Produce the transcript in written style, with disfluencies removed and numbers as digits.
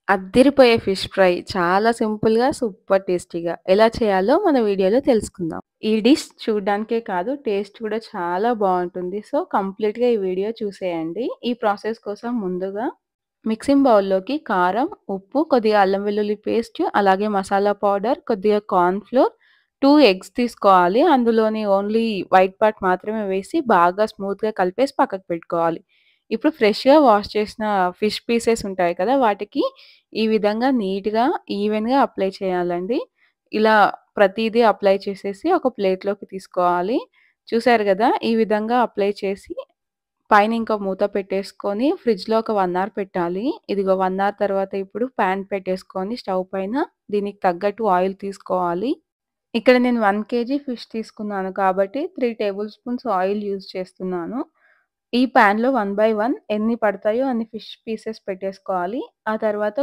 అద్దిరిపోయే fish fry చాలా సింపుల్‌గా, super టేస్టీగా ఎలా చేయాలో మన వీడియోలో తెలుసుకుందాం. ఈ డిష్ చూడ్డానికే కాదు టేస్ట్ కూడా చాలా బావుంటుంది. సో, కంప్లీట్‌గా ఈ వీడియో చూసేయండి. ఈ ప్రాసెస్ కోసం ముందుగా మిక్సింగ్ బౌల్‌లోకి కారం, ఉప్పు, కొద్దిగా అల్లం వెల్లుల్లి పేస్ట్, అలాగే మసాలా పౌడర్, కొద్దిగా కార్న్ ఫ్లోర్, 2 ఎగ్స్ తీసుకోవాలి. అందులోని ఓన్లీ వైట్ పార్ట్ మాత్రమే వేసి బాగా స్మూత్‌గా కలిపేసి పక్కకు పెట్టుకోవాలి. ఇప్పుడు ఫ్రెష్‌గా వాష్ చేసిన ఫిష్ పీసెస్ ఉంటాయి కదా! వాటికి ఈ విధంగా నీట్‌గా, ఈవెన్‌గా అప్లై చేయాలండి. ఇలా ప్రతీదీ అప్లై చేసేసి ఒక ప్లేట్‌లోకి తీసుకోవాలి. చూసారు గదా! ఈ విధంగా అప్లై చేసి పైన ఇంకో మూత పెట్టేసుకొని ఫ్రిడ్జ్‌లో ఒక 1 అవర్ పెట్టాలి. ఇదిగో 1 అవర్ తర్వాత ఇప్పుడు పాన్ పెట్టేసుకొని స్టవ్ పైన దీనికి తగ్గట్టు ఆయిల్ తీసుకోవాలి. ఇక్కడ నేను 1 కేజీ ఫిష్ తీసుకున్నాను కాబట్టి 3 టేబుల్ స్పూన్స్ ఆయిల్ యూజ్ చేస్తున్నాను. ఈ పాన్‌లో 1/1 ఎన్ని పడతాయో అన్ని ఫిష్ పీసెస్ పెట్టేసుకోవాలి. ఆ తర్వాత